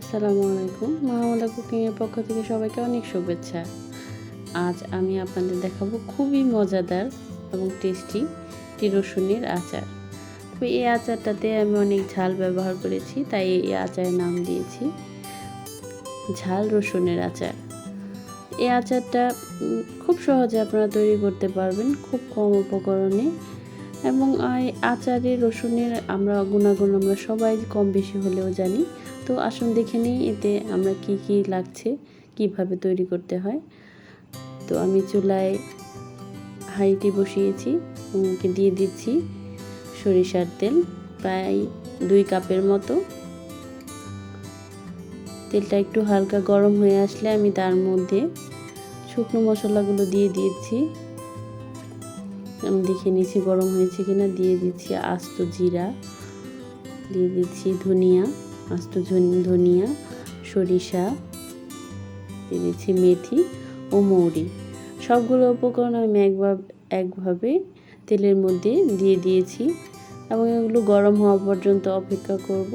আসসালামু আলাইকুম। মাহমুদা কুকিংয়ের পক্ষ থেকে সবাইকে অনেক শুভেচ্ছা। আজ আমি আপনাদের দেখাবো খুবই মজাদার এবং টেস্টি একটি রসুনের আচার। তো এই আচারটাতে আমি অনেক ঝাল ব্যবহার করেছি, তাই এই আচারের নাম দিয়েছি ঝাল রসুনের আচার। এই আচারটা খুব সহজে আপনারা তৈরি করতে পারবেন, খুব কম উপকরণে। এবং এই আচারে রসুনের গুণাগুণ আমরা সবাই কম বেশি হলেও জানি। তো আসুন দেখে নিই এতে আমরা কি লাগছে, কিভাবে তৈরি করতে হয়। তো আমি চুলায় হাঁড়িটি বসিয়েছি, ওকে দিয়ে দিচ্ছি সরিষার তেল প্রায় 2 কাপের মতো। তেলটা একটু হালকা গরম হয়ে আসলে আমি তার মধ্যে শুকনো মশলাগুলো দিয়ে দিয়েছি। আমি দেখে নিয়েছি গরম হয়েছে কিনা। দিয়ে দিচ্ছি আস্ত জিরা, দিয়ে দিচ্ছি আস্ত ধনিয়া, সরিষা, দিয়ে দিচ্ছি মেথি ও মৌরি। সবগুলো উপকরণ আমি একভাবে তেলের মধ্যে দিয়ে দিয়েছি এবং এগুলো গরম হওয়া পর্যন্ত অপেক্ষা করব।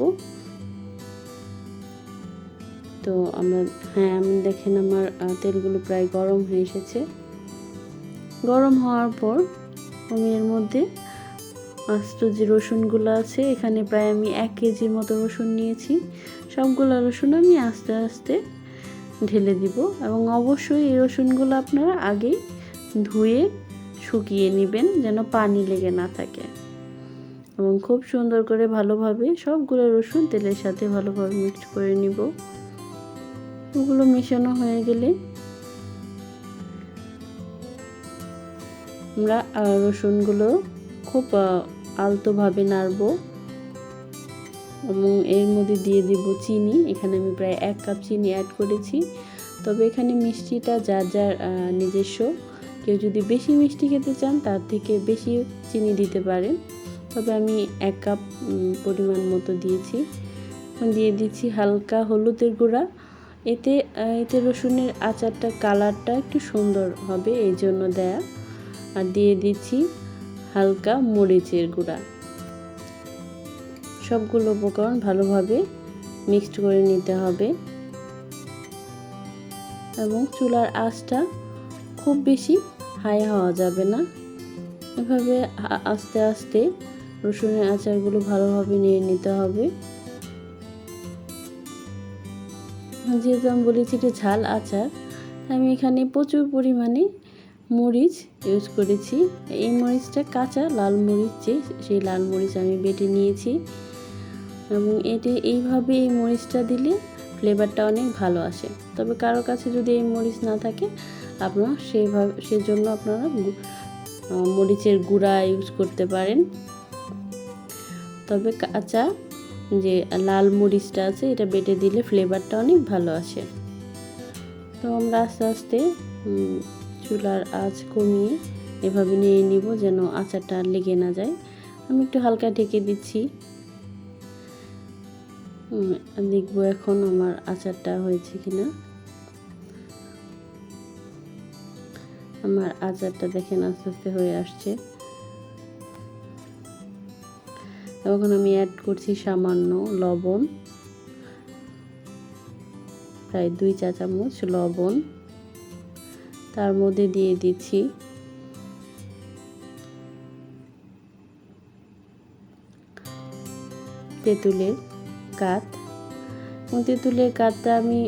তো আমি দেখেন আমার তেলগুলো প্রায় গরম হয়ে এসেছে। গরম হওয়ার পর আমি এর মধ্যে আস্ত যে রসুনগুলো আছে, এখানে প্রায় আমি 1 কেজির মতো রসুন নিয়েছি। সবগুলো রসুন আমি আস্তে আস্তে ঢেলে দিব এবং অবশ্যই এই রসুনগুলো আপনারা আগেই ধুয়ে শুকিয়ে নেবেন, যেন পানি লেগে না থাকে। এবং খুব সুন্দর করে ভালোভাবে সবগুলো রসুন তেলের সাথে ভালোভাবে মিক্স করে নিব। ওগুলো মেশানো হয়ে গেলে আমরা রসুনগুলো খুব আলতোভাবে নাড়ব এবং এর মধ্যে দিয়ে দিব চিনি। এখানে আমি প্রায় 1 কাপ চিনি অ্যাড করেছি। তবে এখানে মিষ্টিটা যার যার নিজস্ব। কেউ যদি বেশি মিষ্টি খেতে চান তার থেকে বেশি চিনি দিতে পারেন। তবে আমি 1 কাপ পরিমাণ মতো দিয়েছি। দিয়ে দিচ্ছি হালকা হলুদের গুঁড়া। এতে রসুনের আচারটা কালারটা একটু সুন্দর হবে, এই জন্য দেয়া। আর দিয়ে দিচ্ছি হালকা মরিচের গুঁড়া। সবগুলো উপকরণ ভালোভাবে মিক্সড করে নিতে হবে এবং চুলার আঁচটা খুব বেশি হাই হওয়া যাবে না। এভাবে আস্তে আস্তে রসুনের আচারগুলো ভালোভাবে নিয়ে নিতে হবে। যেহেতু আমি বলেছি এটা ঝাল আচার, আমি এখানে প্রচুর পরিমাণে মরিচ ইউজ করেছি। এই মরিচটা কাঁচা লাল মরিচ, সেই লাল মরিচ আমি বেটে নিয়েছি এবং এইভাবে এই মরিচটা দিলে ফ্লেভারটা অনেক ভালো আসে। তবে কারো কাছে যদি এই মরিচ না থাকে, আপনারা সেজন্য আপনারা মরিচের গুঁড়া ইউজ করতে পারেন। তবে কাঁচা যে লাল মরিচটা আছে, এটা বেটে দিলে ফ্লেভারটা অনেক ভালো আসে। তো আমরা আস্তে আস্তে চুলার আঁচ কমিয়ে এভাবে নিয়ে নিব, যেন আচারটা লেগে না যায়। আমি একটু হালকা ঢেকে দিচ্ছি। দেখবো এখন আমার আচারটা হয়েছে কিনা। আমার আচারটা দেখেন আস্তে আস্তে হয়ে আসছে। এখন আমি অ্যাড করছি সামান্য লবণ, প্রায় 2 চা চামচ লবণ। তার মধ্যে দিয়ে দিচ্ছি তেঁতুলের কাঠ। তেঁতুলের কাঠটা আমি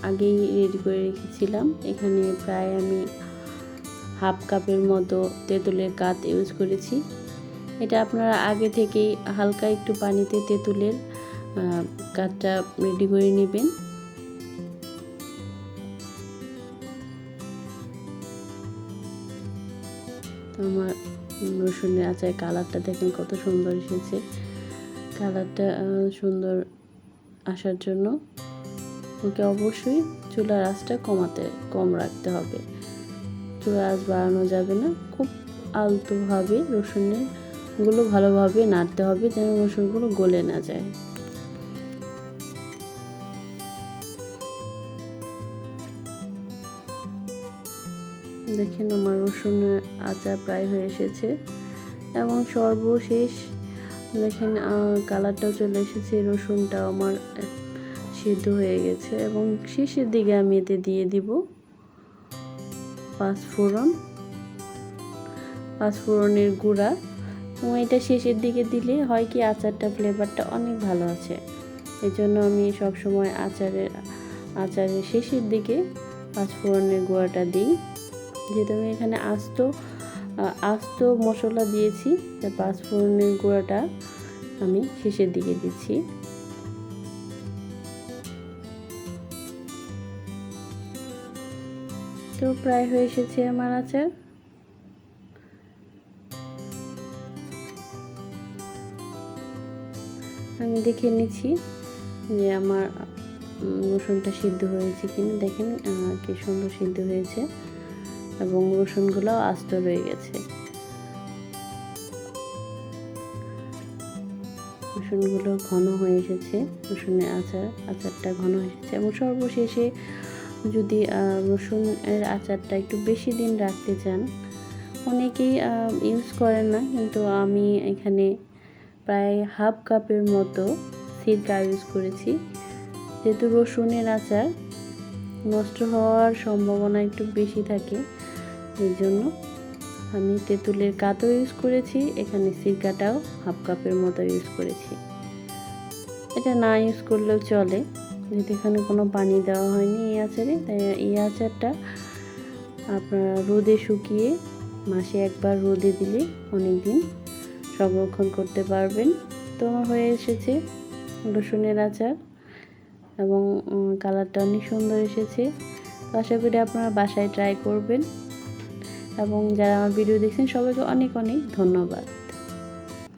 আগেই রেডি করে রেখেছিলাম। এখানে প্রায় আমি 1/2 কাপের মতো তেঁতুলের কাঠ ইউজ করেছি। এটা আপনারা আগে থেকেই হালকা একটু পানিতে তেঁতুলের কাঠটা রেডি করে নেবেন। আমার রসুনের আচার কালারটা দেখেন কত সুন্দর এসেছে। কালারটা সুন্দর আসার জন্য ওকে অবশ্যই চুলার আঁচটা কম রাখতে হবে। চুলার আঁচ বাড়ানো যাবে না। খুব আলতোভাবে রসুনগুলো ভালোভাবে নাড়তে হবে, যেন রসুনগুলো গলে না যায়। দেখেন আমার রসুনের আচার প্রায় হয়ে এসেছে এবং সর্বশেষ দেখেন কালারটাও চলে এসেছে। রসুনটাও আমার সিদ্ধ হয়ে গেছে এবং শেষের দিকে আমি এতে দিয়ে দিব পাঁচফোড়নের গুঁড়া। এবং এটা শেষের দিকে দিলে হয় কি আচারটা ফ্লেভারটা অনেক ভালো আছে। এই জন্য আমি সবসময় আচারের শেষের দিকে পাঁচফোড়নের গুঁড়াটা দিই। যেহেতু আমি এখানে আস্ত মশলা দিয়েছি, তাই পাঁচফোড়নের গুঁড়াটা আমি শেষের দিকে দিচ্ছি। তো প্রায় হয়ে এসেছে আমার আচার। আমি দেখে নিচ্ছি যে আমার রসুনটা সিদ্ধ হয়েছে কিনা। দেখেন কি সুন্দর সিদ্ধ হয়েছে এবং রসুনগুলো আস্ত রয়ে গেছে। রসুনগুলো ঘন হয়ে এসেছে, রসুনের আচারটা ঘন হয়ে এসেছে। এবং সর্বশেষে যদি রসুনের আচারটা একটু বেশি দিন রাখতে চান, অনেকেই ইউজ করেন না, কিন্তু আমি এখানে প্রায় হাফ কাপের মতো সিরকা ইউজ করেছি। যেহেতু রসুনের আচার নষ্ট হওয়ার সম্ভাবনা একটু বেশি থাকে, এই জন্য আমি তেঁতুলের কাতও ইউজ করেছি, এখানে সিরকাটাও হাফ কাপের মতো ইউজ করেছি। এটা না ইউজ করলেও চলে, যেহেতু এখানে কোনো পানি দেওয়া হয়নি এই আচারে। তাই এই আচারটা আপনারা রোদে শুকিয়ে মাসে একবার রোদে দিলে অনেক দিন সংরক্ষণ করতে পারবেন। তো আমার হয়ে এসেছে রসুনের আচার এবং কালারটা অনেক সুন্দর এসেছে। তো আশা করি আপনারা বাসায় ট্রাই করবেন। এবং যারা আমার ভিডিও দেখছেন সবাইকে অনেক অনেক ধন্যবাদ।